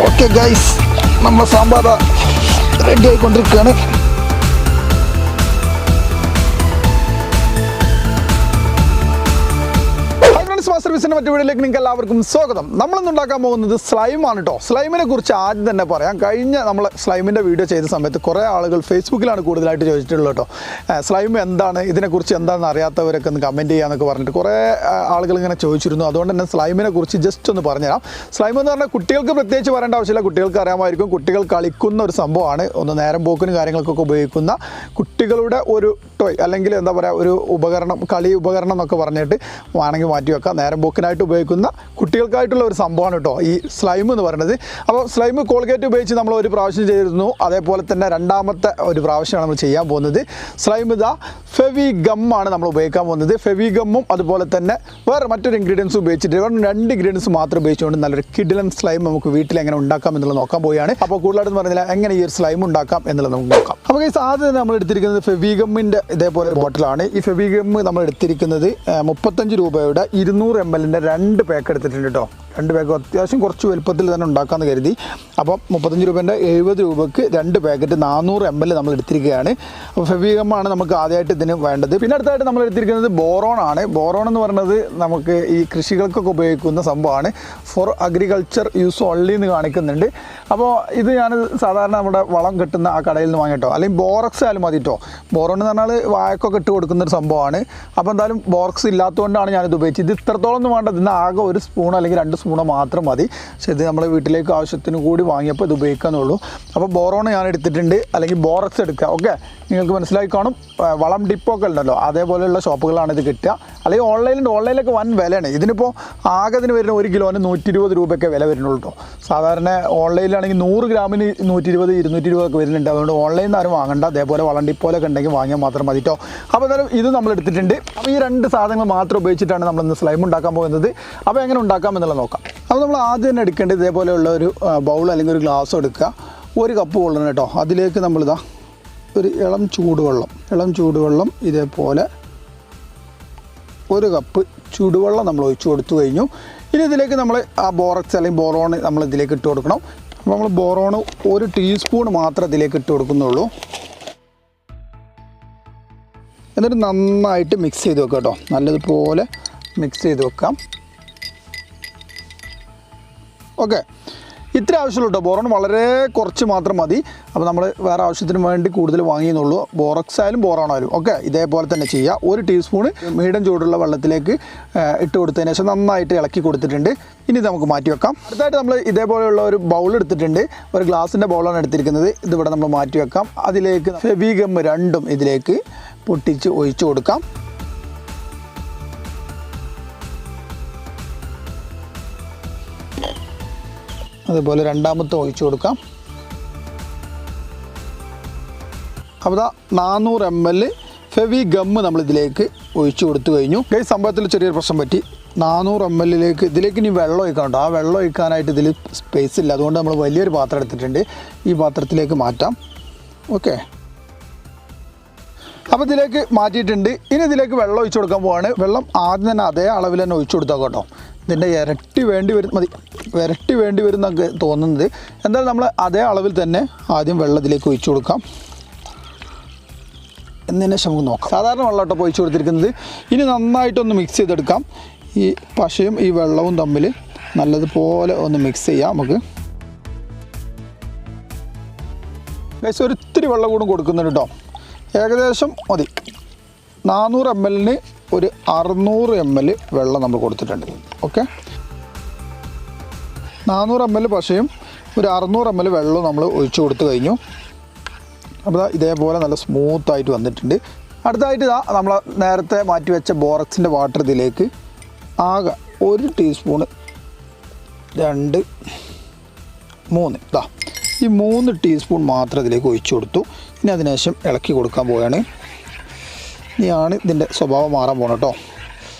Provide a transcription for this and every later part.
Okay guys, നമ്മൾ sambar ready ആയിക്കൊണ്ടിരിക്കുകയാണ്. സർവീസിൻ്റെ മറ്റു വീഡിയോയിലേക്ക് നിങ്ങൾക്ക് എല്ലാവർക്കും സ്വാഗതം. നമ്മളിന്ന് ഉണ്ടാക്കാൻ പോകുന്നത് സ്ലൈമാണ് കേട്ടോ. സ്ലൈമിനെ കുറിച്ച് ആദ്യം തന്നെ പറയാം. കഴിഞ്ഞ നമ്മൾ സ്ലൈമിൻ്റെ വീഡിയോ ചെയ്ത സമയത്ത് കുറേ ആളുകൾ ഫേസ്ബുക്കിലാണ് കൂടുതലായിട്ട് ചോദിച്ചിട്ടുള്ളത് കേട്ടോ. സ്ലൈം എന്താണ്, ഇതിനെക്കുറിച്ച് എന്താണെന്ന് അറിയാത്തവരൊക്കെ ഒന്ന് കമൻറ്റ് ചെയ്യാമെന്നൊക്കെ പറഞ്ഞിട്ട് കുറേ ആളുകൾ ഇങ്ങനെ ചോദിച്ചിരുന്നു. അതുകൊണ്ട് തന്നെ സ്ലൈമിനെ കുറിച്ച് ജസ്റ്റ് ഒന്ന് പറഞ്ഞുതരാം. സ്ലൈം എന്ന് പറഞ്ഞാൽ കുട്ടികൾക്ക് പ്രത്യേകിച്ച് പറയേണ്ട ആവശ്യമില്ല, കുട്ടികൾക്ക് അറിയാമായിരിക്കും. കുട്ടികൾ കളിക്കുന്ന ഒരു സംഭവമാണ്. ഒന്ന് നേരം പോക്കിനും കാര്യങ്ങൾക്കൊക്കെ ഉപയോഗിക്കുന്ന കുട്ടികളുടെ ഒരു ടോയ്, അല്ലെങ്കിൽ എന്താ പറയുക, ഒരു ഉപകരണം, കളി ഉപകരണം എന്നൊക്കെ പറഞ്ഞിട്ട് വേണമെങ്കിൽ മാറ്റി വെക്കാം. നേരം പോക്കിനായിട്ട് ഉപയോഗിക്കുന്ന കുട്ടികൾക്കായിട്ടുള്ള ഒരു സംഭവമാണ് കേട്ടോ ഈ സ്ലൈം എന്ന് പറയുന്നത്. അപ്പോൾ സ്ലൈം കോൾഗേറ്റ് ഉപയോഗിച്ച് നമ്മൾ ഒരു പ്രാവശ്യം ചെയ്തിരുന്നു. അതേപോലെ തന്നെ രണ്ടാമത്തെ ഒരു പ്രാവശ്യമാണ് നമ്മൾ ചെയ്യാൻ പോകുന്നത്. സ്ലൈം ഇതാ ഫെവി ഗമ്മാണ് നമ്മൾ ഉപയോഗിക്കാൻ പോകുന്നത്. ഫെവി ഗമ്മും അതുപോലെ തന്നെ വേറെ മറ്റൊരു ഇൻഗ്രീഡിയൻസ് ഉപയോഗിച്ചിട്ട് 2 ഇൻഗ്രീഡിയൻസ് മാത്രം ഉപയോഗിച്ചുകൊണ്ട് നല്ലൊരു കിഡിലൻ സ്ലൈം നമുക്ക് വീട്ടിൽ എങ്ങനെ ഉണ്ടാക്കാം എന്നുള്ളത് നോക്കാൻ പോവുകയാണ്. അപ്പോൾ കൂടുതലായിട്ട് പറഞ്ഞില്ല എങ്ങനെ ഈ ഒരു സ്ലൈം ഉണ്ടാക്കാം എന്നുള്ളത് നമുക്ക് നോക്കാം. അപ്പോൾ ഈ ആദ്യം നമ്മൾ എടുത്തിരിക്കുന്നത് ഫെവി ഗമ്മിൻ്റെ ഇതേപോലെ ബോട്ടിലാണ്. ഈ ഫെവി ഗം നമ്മൾ എടുത്തിരിക്കുന്നത് 35 രൂപയുടെ 200 ml 2 പാക്ക് എടുത്തിട്ടുണ്ട് കേട്ടോ. 2 പാക്ക് അത്യാവശ്യം കുറച്ച് വലുപ്പത്തിൽ തന്നെ ഉണ്ടാക്കാമെന്ന് കരുതി. അപ്പം 35 രൂപേൻ്റെ 70 രൂപയ്ക്ക് 2 പാക്കറ്റ് 400 ml നമ്മൾ എടുത്തിരിക്കുകയാണ്. അപ്പോൾ ഫെവി ഗമ്മാണ് നമുക്ക് ആദ്യമായിട്ട് ഇതിന് വേണ്ടത്. പിന്നെ അടുത്തായിട്ട് നമ്മൾ എടുത്തിരിക്കുന്നത് ബോറോൺ ആണ്. ബോറോൺ എന്ന് പറയുന്നത് നമുക്ക് ഈ കൃഷികൾക്കൊക്കെ ഉപയോഗിക്കുന്ന സംഭവമാണ്. ഫോർ അഗ്രികൾച്ചർ യൂസ് ഓൺലി എന്ന് കാണിക്കുന്നുണ്ട്. അപ്പോൾ ഇത് ഞാൻ സാധാരണ നമ്മുടെ വളം കിട്ടുന്ന ആ കടയിൽ നിന്ന് വാങ്ങിട്ടോ, അല്ലെങ്കിൽ ബോറക്സ് ആയാലും മതി കേട്ടോ. ബോറോൺ എന്ന് പറഞ്ഞാൽ വാഴക്കൊക്കെ ഇട്ട് കൊടുക്കുന്നൊരു സംഭവമാണ്. അപ്പോൾ എന്തായാലും ബോറക്സ് ഇല്ലാത്തതുകൊണ്ടാണ് ഞാനിത് ഉപയോഗിച്ചത്. ഇത് ഇത്രത്തോളം ഒന്നും വേണ്ട, ഇതിന് ആകെ 1 സ്പൂൺ അല്ലെങ്കിൽ 2 സ്പൂണോ മാത്രം മതി. പക്ഷേ ഇത് നമ്മുടെ വീട്ടിലേക്ക് ആവശ്യത്തിന് കൂടി വാങ്ങിയപ്പോൾ ഇത് ഉപയോഗിക്കാന്നുള്ളൂ. അപ്പോൾ ബോറോൺ ഞാൻ എടുത്തിട്ടുണ്ട്, അല്ലെങ്കിൽ ബോറക്സ് എടുക്കുക. ഓക്കെ, നിങ്ങൾക്ക് മനസ്സിലായി കാണും. വളം ഡിപ്പൊക്കെ ഉണ്ടല്ലോ, അതേപോലെയുള്ള ഷോപ്പുകളാണ് ഇത് കിട്ടുക. അല്ലെങ്കിൽ ഓൺലൈനിലൊക്കെ വൻ വിലയാണ് ഇതിനിപ്പോൾ. ആകെ ഇതിന് വരുന്ന 1 കിലോന് 120 രൂപയൊക്കെ വില വരുന്നുള്ളൂ കേട്ടോ. സാധാരണ ഓൺലൈനിലാണെങ്കിൽ 100 ഗ്രാമിന് 120, 220 ഒക്കെ വരുന്നുണ്ട്. അതുകൊണ്ട് ഓൺലൈനിൽ നിന്ന് ആരും വാങ്ങണ്ട. അതേപോലെ വളം ഡിപ്പോലൊക്കെ ഉണ്ടെങ്കിൽ വാങ്ങിയാൽ മാത്രം മതി കേട്ടോ. അപ്പോൾ എന്തായാലും ഇത് നമ്മൾ എടുത്തിട്ടുണ്ട്. അപ്പോൾ ഈ 2 സാധനങ്ങൾ മാത്രം ഉപയോഗിച്ചിട്ടാണ് നമ്മളിന്ന് സ്ലൈം ഉണ്ടാക്കാൻ പോകുന്നത്. അപ്പോൾ എങ്ങനെ ഉണ്ടാക്കാം എന്നുള്ളത് നോക്കാം. അപ്പോൾ നമ്മൾ ആദ്യം തന്നെ എടുക്കേണ്ടത് ഇതേപോലെയുള്ള ഒരു ബൗൾ അല്ലെങ്കിൽ ഒരു ഗ്ലാസ് എടുക്കുക. 1 കപ്പ് വെള്ളം കേട്ടോ. അതിലേക്ക് നമ്മളിതാ ഒരു ഇളം ചൂടുവെള്ളം ഇതേപോലെ 1 കപ്പ് ചൂടുവെള്ളം നമ്മൾ ഒഴിച്ചു കൊടുത്തു കഴിഞ്ഞു. ഇനി ഇതിലേക്ക് നമ്മൾ ആ ബോറക്സ് അല്ലെങ്കിൽ ബോറോൺ നമ്മൾ ഇതിലേക്ക് ഇട്ട് കൊടുക്കണം. അപ്പോൾ നമ്മൾ ബോറോൺ 1 ടീസ്പൂൺ മാത്രം ഇതിലേക്ക് ഇട്ട് കൊടുക്കുന്നുള്ളൂ. എന്നിട്ട് നന്നായിട്ട് മിക്സ് ചെയ്ത് വെക്കാം കേട്ടോ. നല്ലതുപോലെ മിക്സ് ചെയ്ത് വെക്കാം. ഓക്കെ, ഇത്ര ആവശ്യമുള്ളൂ കേട്ടോ. ബോറോൺ വളരെ കുറച്ച് മാത്രം മതി. അപ്പോൾ നമ്മൾ വേറെ ആവശ്യത്തിന് വേണ്ടി കൂടുതൽ വാങ്ങിയെന്നുള്ളൂ. ബോറക്സ് ആയാലും ബോറോണായാലും ഓക്കെ ഇതേപോലെ തന്നെ ചെയ്യുക. 1 ടീസ്പൂണ് മീഡിയം ചൂടുള്ള വെള്ളത്തിലേക്ക് ഇട്ട് കൊടുത്തതിന് ശേഷം നന്നായിട്ട് ഇളക്കി കൊടുത്തിട്ടുണ്ട്. ഇനി ഇത് നമുക്ക് മാറ്റി വെക്കാം. അടുത്തായിട്ട് നമ്മൾ ഇതേപോലെയുള്ള ഒരു ബൗൾ എടുത്തിട്ടുണ്ട്. ഒരു ഗ്ലാസിൻ്റെ ബൗളാണ് എടുത്തിരിക്കുന്നത്. ഇതിവിടെ നമ്മൾ മാറ്റി വെക്കാം. അതിലേക്ക് ഫെവി ഗം 2 ഇതിലേക്ക് പൊട്ടിച്ച് ഒഴിച്ചു കൊടുക്കാം. അതുപോലെ രണ്ടാമത്തെ ഒഴിച്ചു കൊടുക്കാം. അപ്പോൾ 400 ml ഫെവി ഗമ്മ് നമ്മളിതിലേക്ക് ഒഴിച്ചു കൊടുത്തു കഴിഞ്ഞു. ഈ സംഭവത്തിൽ ചെറിയൊരു പ്രശ്നം പറ്റി. 400 ml ഇതിലേക്ക് ഇനി വെള്ളം ഒഴിക്കാനുണ്ട്. ആ വെള്ളം ഒഴിക്കാനായിട്ട് ഇതിൽ സ്പേസ് ഇല്ല. അതുകൊണ്ട് നമ്മൾ വലിയൊരു പാത്രം എടുത്തിട്ടുണ്ട്. ഈ പാത്രത്തിലേക്ക് മാറ്റാം. ഓക്കെ, അപ്പോൾ ഇതിലേക്ക് മാറ്റിയിട്ടുണ്ട്. ഇനി ഇതിലേക്ക് വെള്ളം ഒഴിച്ചു കൊടുക്കാൻ പോവാണ്. വെള്ളം ആദ്യം തന്നെ അതേ അളവിൽ തന്നെ ഒഴിച്ചു കൊടുത്താൽ കേട്ടോ. ഇതിൻ്റെ ഇരട്ടി വേണ്ടി വരും എന്നൊക്കെ തോന്നുന്നത്. എന്തായാലും നമ്മൾ അതേ അളവിൽ തന്നെ ആദ്യം വെള്ളത്തിലേക്ക് ഒഴിച്ചു കൊടുക്കാം. എന്നതിന് ശേഷം നമുക്ക് നോക്കാം. സാധാരണ വെള്ളം കേട്ടോ ഒഴിച്ചു കൊടുത്തിരിക്കുന്നത്. ഇനി നന്നായിട്ടൊന്ന് മിക്സ് ചെയ്തെടുക്കാം. ഈ പശയും ഈ വെള്ളവും തമ്മിൽ നല്ലതുപോലെ ഒന്ന് മിക്സ് ചെയ്യാം നമുക്ക്. ഒരിത്തിരി വെള്ളം കൂടെ കൊടുക്കുന്നുണ്ട് കേട്ടോ. ഏകദേശം മതി. 400 ml ഒരു 600 ml വെള്ളം നമ്മൾ കൊടുത്തിട്ടുണ്ട്. ഓക്കെ, 400 ml പശയും ഒരു 600 ml വെള്ളവും നമ്മൾ ഒഴിച്ചു കൊടുത്തു കഴിഞ്ഞു. അപ്പോൾ ഇതേപോലെ നല്ല സ്മൂത്തായിട്ട് വന്നിട്ടുണ്ട്. അടുത്തായിട്ട് നമ്മൾ നേരത്തെ മാറ്റി വെച്ച ബോറക്സിൻ്റെ വാട്ടർ ഇതിലേക്ക് ആകെ 1 ടീസ്പൂണ് 2, 3 ഈ 3 ടീസ്പൂൺ മാത്രം ഇതിലേക്ക് ഒഴിച്ചു കൊടുത്തു. ഇനി അതിനുശേഷം ഇളക്കി കൊടുക്കാൻ പോവുകയാണ്. ഇനിയാണ് ഇതിൻ്റെ സ്വഭാവം മാറാൻ പോകണം കേട്ടോ.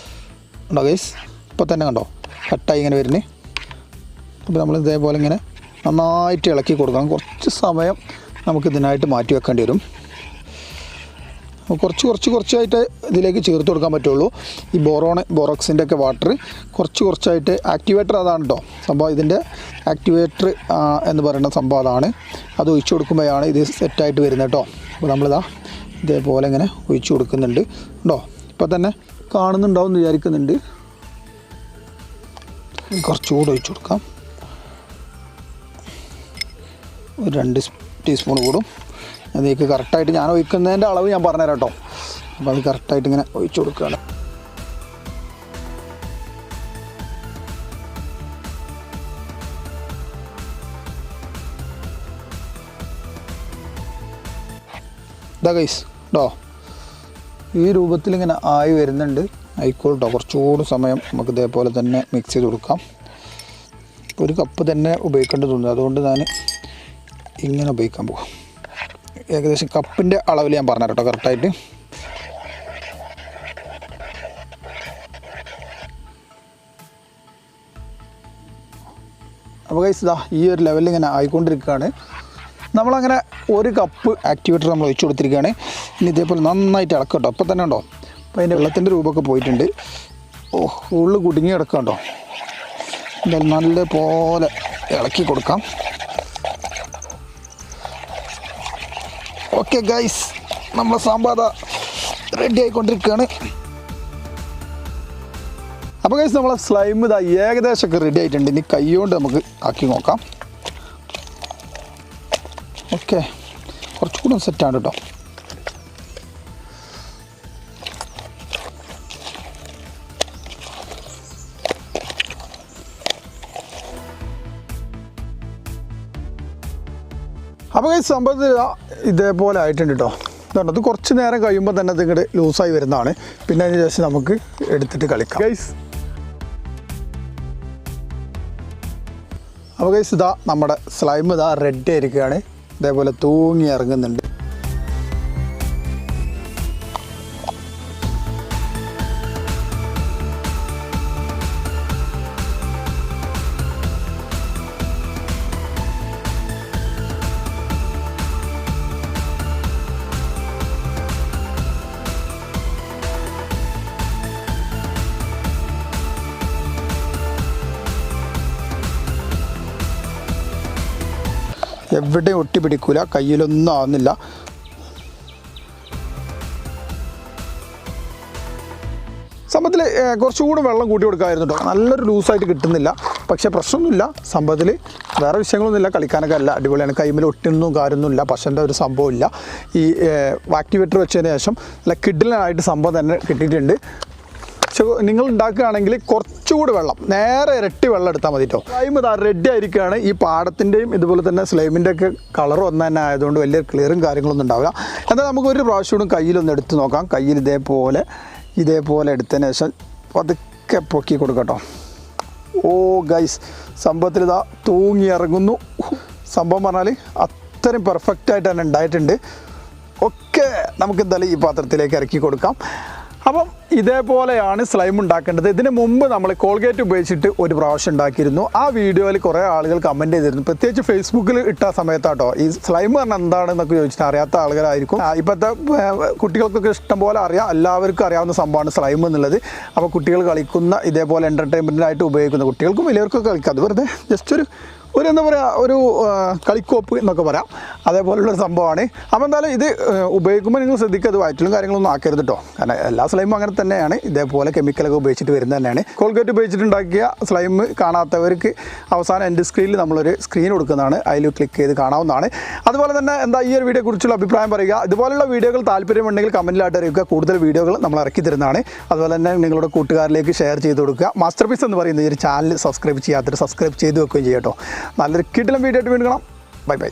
ഉണ്ടോ ഗൈസ്, ഇപ്പോൾ തന്നെ കണ്ടോ കട്ടായി ഇങ്ങനെ വരുന്നത്. അപ്പോൾ നമ്മൾ ഇതേപോലെ ഇങ്ങനെ നന്നായിട്ട് ഇളക്കി കൊടുക്കണം. കുറച്ച് സമയം നമുക്കിതിനായിട്ട് മാറ്റി വെക്കേണ്ടി വരും. കുറച്ചായിട്ട് ഇതിലേക്ക് ചേർത്ത് കൊടുക്കാൻ പറ്റുള്ളൂ. ഈ ബോറോക്സിൻ്റെ ഒക്കെ വാട്ടർ കുറച്ചായിട്ട് ആക്ടിവേറ്റർ അതാണ് കേട്ടോ സംഭവം. ഇതിൻ്റെ ആക്ടിവേറ്റർ എന്ന് പറയുന്ന സംഭവം അതാണ്. അത് ഒഴിച്ചു കൊടുക്കുമ്പോഴാണ് ഇത് സെറ്റായിട്ട് വരുന്നത് കേട്ടോ. അപ്പോൾ നമ്മളിതാ ഇതേപോലെ ഇങ്ങനെ ഒഴിച്ചു കൊടുക്കുന്നുണ്ട് കേട്ടോ. ഇപ്പോൾ തന്നെ കാണുന്നുണ്ടാവും എന്ന് വിചാരിക്കുന്നുണ്ട്. കുറച്ചുകൂടെ ഒഴിച്ചു കൊടുക്കാം. ഒരു 2 ടീസ്പൂൺ കൂടും. അതിലേക്ക് കറക്റ്റായിട്ട് ഞാൻ ഒഴിക്കുന്നതിൻ്റെ അളവ് ഞാൻ പറഞ്ഞുതരാം കേട്ടോ. അപ്പോൾ അത് കറക്റ്റായിട്ട് ഇങ്ങനെ ഒഴിച്ചു കൊടുക്കുകയാണ്. ഇതാ ഗൈസ് കേട്ടോ, ഈ രൂപത്തിലിങ്ങനെ ആയി വരുന്നുണ്ട്. ആയിക്കോട്ടോ, കുറച്ചുകൂടി സമയം നമുക്ക് ഇതേപോലെ തന്നെ മിക്സ് ചെയ്ത് കൊടുക്കാം. ഇപ്പോൾ ഒരു കപ്പ് തന്നെ ഉപയോഗിക്കേണ്ടതുണ്ട്, അതുകൊണ്ട് ഞാൻ ഇങ്ങനെ ഉപയോഗിക്കാൻ പോകാം. ഏകദേശം കപ്പിൻ്റെ അളവിൽ ഞാൻ പറഞ്ഞു കേട്ടോ കറക്റ്റായിട്ട്. അപ്പോൾ ഗൈസ് ഇതാ ഈ ഒരു ലെവലിൽ ഇങ്ങനെ ആയിക്കൊണ്ടിരിക്കുകയാണ്. നമ്മളങ്ങനെ 1 കപ്പ് ആക്ടിവേറ്റർ നമ്മൾ ഒഴിച്ചു കൊടുത്തിരിക്കുകയാണ്. ഇനി ഇതേപോലെ നന്നായിട്ട് ഇളക്കാം കേട്ടോ. അപ്പോൾ തന്നെ ഉണ്ടോ, അപ്പോൾ അതിൻ്റെ വെള്ളത്തിൻ്റെ രൂപമൊക്കെ പോയിട്ടുണ്ട്. ഉള്ളു കുടുങ്ങി കിടക്കാം കേട്ടോ. എന്തായാലും നല്ല പോലെ ഇളക്കി കൊടുക്കാം. ഓക്കെ ഗൈസ്, നമ്മളെ സാമ്പാർ റെഡി ആയിക്കൊണ്ടിരിക്കുകയാണ്. അപ്പോൾ ഗൈസ് നമ്മളെ സ്ലൈം ഇതാ ഏകദേശമൊക്കെ റെഡി ആയിട്ടുണ്ട്. ഇനി കൈ കൊണ്ട് നമുക്ക് ആക്കി നോക്കാം. ഓക്കെ, കുറച്ചുകൂടെ സെറ്റാണ് കേട്ടോ. അപ്പോൾ ഈ സംഭവത്തിൽ ഇതേപോലെ ആയിട്ടുണ്ട് കേട്ടോ. ഇതുണ്ട്, അത് കുറച്ച് നേരം കഴിയുമ്പോൾ തന്നെ അതിങ്ങോട്ട് ലൂസായി വരുന്നതാണ്. പിന്നെ അതിന് ശേഷം നമുക്ക് എടുത്തിട്ട് കളിക്കാം ഗൈസ്. അപ്പോൾ ഗൈസ് ഇതാ നമ്മുടെ സ്ലൈം ഇതാ റെഡി ആയിരിക്കുകയാണ്. ഇതേപോലെ തൂങ്ങി ഇറങ്ങുന്നുണ്ട്. എവിടെയും ഒട്ടി പിടിക്കൂല, കയ്യിലൊന്നും ആവുന്നില്ല. സംഭവത്തിൽ കുറച്ചുകൂടി വെള്ളം കൂട്ടി കൊടുക്കാമായിരുന്നു കേട്ടോ. നല്ലൊരു ലൂസായിട്ട് കിട്ടുന്നില്ല, പക്ഷേ പ്രശ്നമൊന്നുമില്ല. സംഭവത്തിൽ വേറെ വിഷയങ്ങളൊന്നുമില്ല, കളിക്കാനൊക്കെ അല്ല അടിപൊളിയാണ്. കൈമിൽ ഒട്ടിയൊന്നും കാര്യമൊന്നുമില്ല, പശൻ്റെ ഒരു സംഭവമില്ല. ഈ ആക്ടിവേറ്റർ വെച്ചതിന് ശേഷം നല്ല കിഡിലനായിട്ട് സംഭവം തന്നെ കിട്ടിയിട്ടുണ്ട്. പക്ഷേ നിങ്ങൾ ഉണ്ടാക്കുകയാണെങ്കിൽ കുറച്ചുകൂടി വെള്ളം, നേരെ ഇരട്ടി വെള്ളം എടുത്താൽ മതി കേട്ടോ. സ്ലൈം ഇതാ റെഡി ആയിരിക്കുകയാണ്. ഈ പാടത്തിൻ്റെയും ഇതുപോലെ തന്നെ സ്ലൈമിൻ്റെ ഒക്കെ കളർ ഒന്ന് തന്നെ ആയതുകൊണ്ട് വലിയ ക്ലിയറും കാര്യങ്ങളൊന്നും ഉണ്ടാവില്ല. എന്നാൽ നമുക്ക് ഒരു പ്രാവശ്യം കയ്യിലൊന്ന് എടുത്ത് നോക്കാം. കയ്യിൽ ഇതേപോലെ എടുത്തതിന് ശേഷം പതുക്കെ പൊക്കി കൊടുക്കട്ടോ. ഓ ഗൈസ്, സംഭവത്തിൽ ഇതാ തൂങ്ങി ഇറങ്ങുന്നു. സംഭവം പറഞ്ഞാൽ അത്രയും പെർഫെക്റ്റായിട്ട് തന്നെ ഉണ്ടായിട്ടുണ്ട്. ഓക്കെ, നമുക്ക് എന്തായാലും ഈ പാത്രത്തിലേക്ക് ഇറക്കി കൊടുക്കാം. അപ്പം ഇതേപോലെയാണ് സ്ലൈം ഉണ്ടാക്കേണ്ടത്. ഇതിന് മുമ്പ് നമ്മൾ കോൾഗേറ്റ് ഉപയോഗിച്ചിട്ട് ഒരു പ്രാവശ്യം ഉണ്ടാക്കിയിരുന്നു. ആ വീഡിയോയിൽ കുറേ ആളുകൾ കമൻറ്റ് ചെയ്തിരുന്നു, പ്രത്യേകിച്ച് ഫേസ്ബുക്കിൽ ഇട്ട സമയത്താട്ടോ. ഈ സ്ലൈം പറഞ്ഞാൽ എന്താണെന്നൊക്കെ ചോദിച്ചിട്ട് അറിയാത്ത ആളുകളായിരിക്കും. ഇപ്പോഴത്തെ കുട്ടികൾക്കൊക്കെ ഇഷ്ടം പോലെ അറിയാം, എല്ലാവർക്കും അറിയാവുന്ന സംഭവമാണ് സ്ലൈം എന്നുള്ളത്. അപ്പോൾ കുട്ടികൾ കളിക്കുന്ന ഇതേപോലെ എൻ്റർടൈൻമെൻറ്റിനായിട്ട് ഉപയോഗിക്കുന്ന, കുട്ടികൾക്കും വലിയവർക്കൊക്കെ കളിക്കാം. അത് വെറുതെ ജസ്റ്റ് ഒരു എന്താ പറയുക, ഒരു കളിക്കോപ്പ് എന്നൊക്കെ പറയാം, അതേപോലുള്ളൊരു സംഭവമാണ്. അപ്പോൾ എന്തായാലും ഇത് ഉപയോഗിക്കുമ്പോൾ നിങ്ങൾ ശ്രദ്ധിക്കുക, അത് വയറ്റിലും കാര്യങ്ങളൊന്നും ആക്കരുത് കേട്ടോ. കാരണം എല്ലാ സ്ലൈമും അങ്ങനെ തന്നെയാണ്, ഇതേപോലെ കെമിക്കലൊക്കെ ഉപയോഗിച്ചിട്ട് വരുന്നത് തന്നെയാണ്. കോൾഗേറ്റ് ഉപയോഗിച്ചിട്ടുണ്ടാക്കിയ സ്ലൈം കാണാത്തവർക്ക് അവസാനം എൻ്റെ സ്ക്രീനിൽ നമ്മളൊരു സ്ക്രീൻ കൊടുക്കുന്നതാണ്, അതിൽ ക്ലിക്ക് ചെയ്ത് കാണാവുന്നതാണ്. അതുപോലെ തന്നെ എന്താ ഈ ഒരു വീഡിയോ കുറിച്ചുള്ള അഭിപ്രായം പറയുക. ഇതുപോലുള്ള വീഡിയോകൾ താല്പര്യമുണ്ടെങ്കിൽ കമൻറ്റിലായിട്ട് അറിയിക്കുക. കൂടുതൽ വീഡിയോകൾ നമ്മൾ ഇറക്കി തരുന്നതാണ്. അതുപോലെ തന്നെ നിങ്ങളുടെ കൂട്ടുകാരിലേക്ക് ഷെയർ ചെയ്ത് കൊടുക്കുക. മാസ്റ്റർ പീസ് എന്ന് പറയുന്ന ഈ ഒരു ചാനൽ സബ്സ്ക്രൈബ് ചെയ്യാത്തവർ സബ്സ്ക്രൈബ് ചെയ്ത് വെക്കുകയും ചെയ്യാം കേട്ടോ. നല്ലൊരു കിടിലൻ വീഡിയോ ആയിട്ട് വീണ്ടും കാണാം. Bye bye.